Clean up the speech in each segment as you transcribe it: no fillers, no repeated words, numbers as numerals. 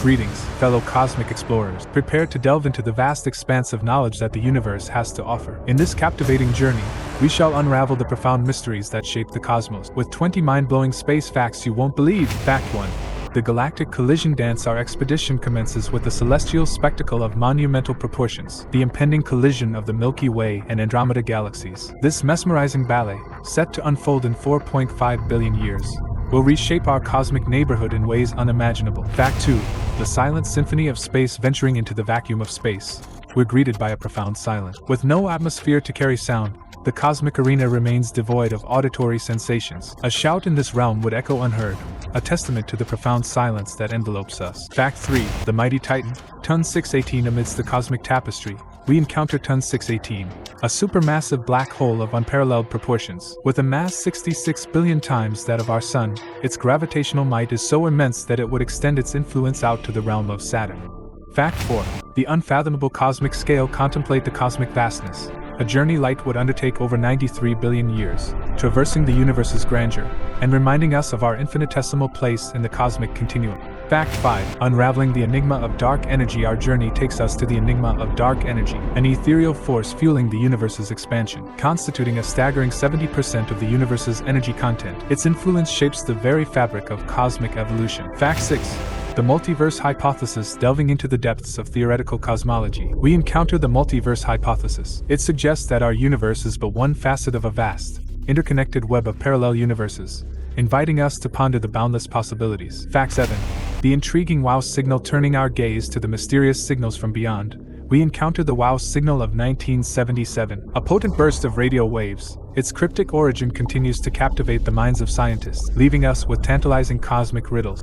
Greetings, fellow cosmic explorers. Prepare to delve into the vast expanse of knowledge that the universe has to offer. In this captivating journey, we shall unravel the profound mysteries that shape the cosmos. With 20 mind-blowing space facts you won't believe. Fact 1. The galactic collision dance. Our expedition commences with a celestial spectacle of monumental proportions, the impending collision of the Milky Way and Andromeda galaxies. This mesmerizing ballet, set to unfold in 4.5 billion years, will reshape our cosmic neighborhood in ways unimaginable. Fact 2. The silent symphony of space. Venturing into the vacuum of space, we're greeted by a profound silence. With no atmosphere to carry sound, the cosmic arena remains devoid of auditory sensations. A shout in this realm would echo unheard, a testament to the profound silence that envelopes us. Fact 3. The mighty Titan, Ton 618. Amidst the cosmic tapestry, we encounter Ton 618, a supermassive black hole of unparalleled proportions. With a mass 66 billion times that of our Sun, its gravitational might is so immense that it would extend its influence out to the realm of Saturn. Fact 4. The unfathomable cosmic scale. Contemplate the cosmic vastness, a journey light would undertake over 93 billion years, traversing the universe's grandeur, and reminding us of our infinitesimal place in the cosmic continuum. Fact 5. Unraveling the enigma of dark energy. Our journey takes us to the enigma of dark energy, an ethereal force fueling the universe's expansion, constituting a staggering 70% of the universe's energy content. Its influence shapes the very fabric of cosmic evolution. Fact 6. The multiverse hypothesis. Delving into the depths of theoretical cosmology, we encounter the multiverse hypothesis. It suggests that our universe is but one facet of a vast, interconnected web of parallel universes, inviting us to ponder the boundless possibilities. Fact 7. The intriguing WOW signal. Turning our gaze to the mysterious signals from beyond, we encounter the WOW signal of 1977, a potent burst of radio waves. Its cryptic origin continues to captivate the minds of scientists, leaving us with tantalizing cosmic riddles.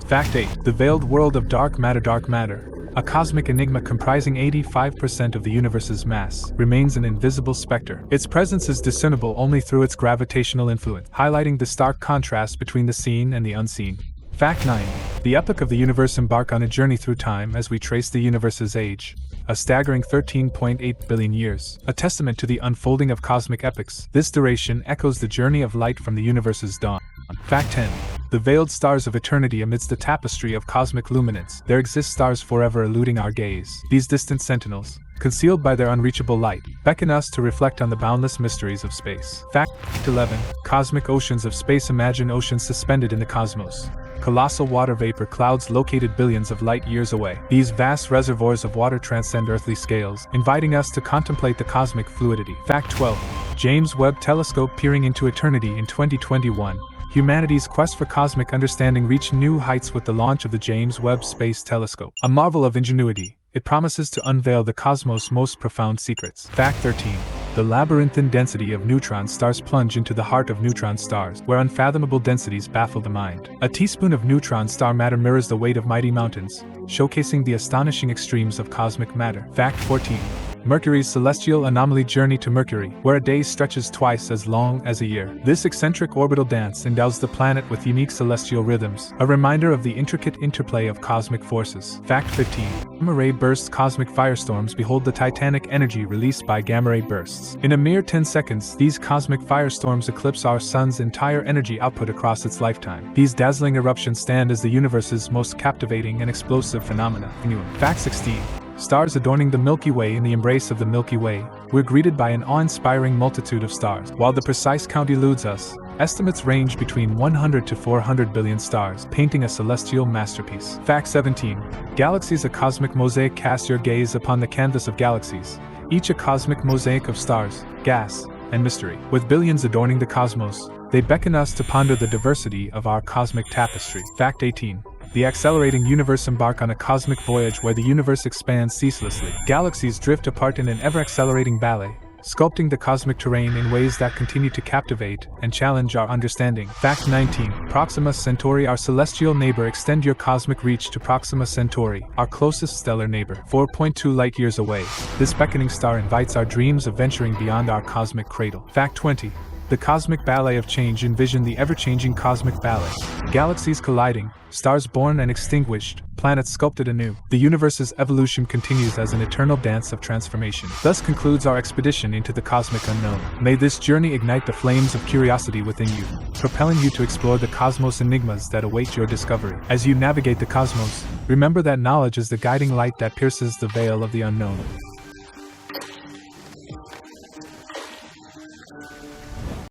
Fact 8. The veiled world of dark matter. Dark matter, a cosmic enigma comprising 85% of the universe's mass, remains an invisible specter. Its presence is discernible only through its gravitational influence, highlighting the stark contrast between the seen and the unseen. Fact 9. The epoch of the universe. Embark on a journey through time as we trace the universe's age, a staggering 13.8 billion years, a testament to the unfolding of cosmic epochs. This duration echoes the journey of light from the universe's dawn. Fact 10. The veiled stars of eternity. Amidst the tapestry of cosmic luminance, there exist stars forever eluding our gaze. These distant sentinels, concealed by their unreachable light, beckon us to reflect on the boundless mysteries of space. Fact 11. Cosmic oceans of space. Imagine oceans suspended in the cosmos, colossal water vapor clouds located billions of light years away. These vast reservoirs of water transcend earthly scales, inviting us to contemplate the cosmic fluidity. Fact 12. James Webb Telescope. Peering into eternity. In 2021, humanity's quest for cosmic understanding reached new heights with the launch of the James Webb Space Telescope. A marvel of ingenuity, it promises to unveil the cosmos' most profound secrets. Fact 13. The labyrinthine density of neutron stars. Plunge into the heart of neutron stars, where unfathomable densities baffle the mind. A teaspoon of neutron star matter mirrors the weight of mighty mountains, showcasing the astonishing extremes of cosmic matter. Fact 14. Mercury's celestial anomaly. Journey to Mercury, where a day stretches twice as long as a year. This eccentric orbital dance endows the planet with unique celestial rhythms, a reminder of the intricate interplay of cosmic forces. Fact 15. Gamma-ray bursts. Cosmic firestorms. Behold the titanic energy released by gamma-ray bursts. In a mere 10 seconds, these cosmic firestorms eclipse our Sun's entire energy output across its lifetime. These dazzling eruptions stand as the universe's most captivating and explosive phenomena. Fact 16. Stars adorning the Milky Way. In the embrace of the Milky Way, we're greeted by an awe-inspiring multitude of stars. While the precise count eludes us, estimates range between 100 to 400 billion stars, painting a celestial masterpiece. Fact 17. Galaxies. A cosmic mosaic. Cast your gaze upon the canvas of galaxies, each a cosmic mosaic of stars, gas, and mystery. With billions adorning the cosmos, they beckon us to ponder the diversity of our cosmic tapestry. Fact 18. The accelerating universe. Embark on a cosmic voyage where the universe expands ceaselessly. Galaxies drift apart in an ever-accelerating ballet, sculpting the cosmic terrain in ways that continue to captivate and challenge our understanding. Fact 19. Proxima Centauri. Our celestial neighbor. Extend your cosmic reach to Proxima Centauri, our closest stellar neighbor, 4.2 light-years away. This beckoning star invites our dreams of venturing beyond our cosmic cradle. Fact 20. The cosmic ballet of change. Envision the ever-changing cosmic ballet. Galaxies colliding, stars born and extinguished, planets sculpted anew. The universe's evolution continues as an eternal dance of transformation. Thus concludes our expedition into the cosmic unknown. May this journey ignite the flames of curiosity within you, propelling you to explore the cosmos enigmas that await your discovery. As you navigate the cosmos, remember that knowledge is the guiding light that pierces the veil of the unknown.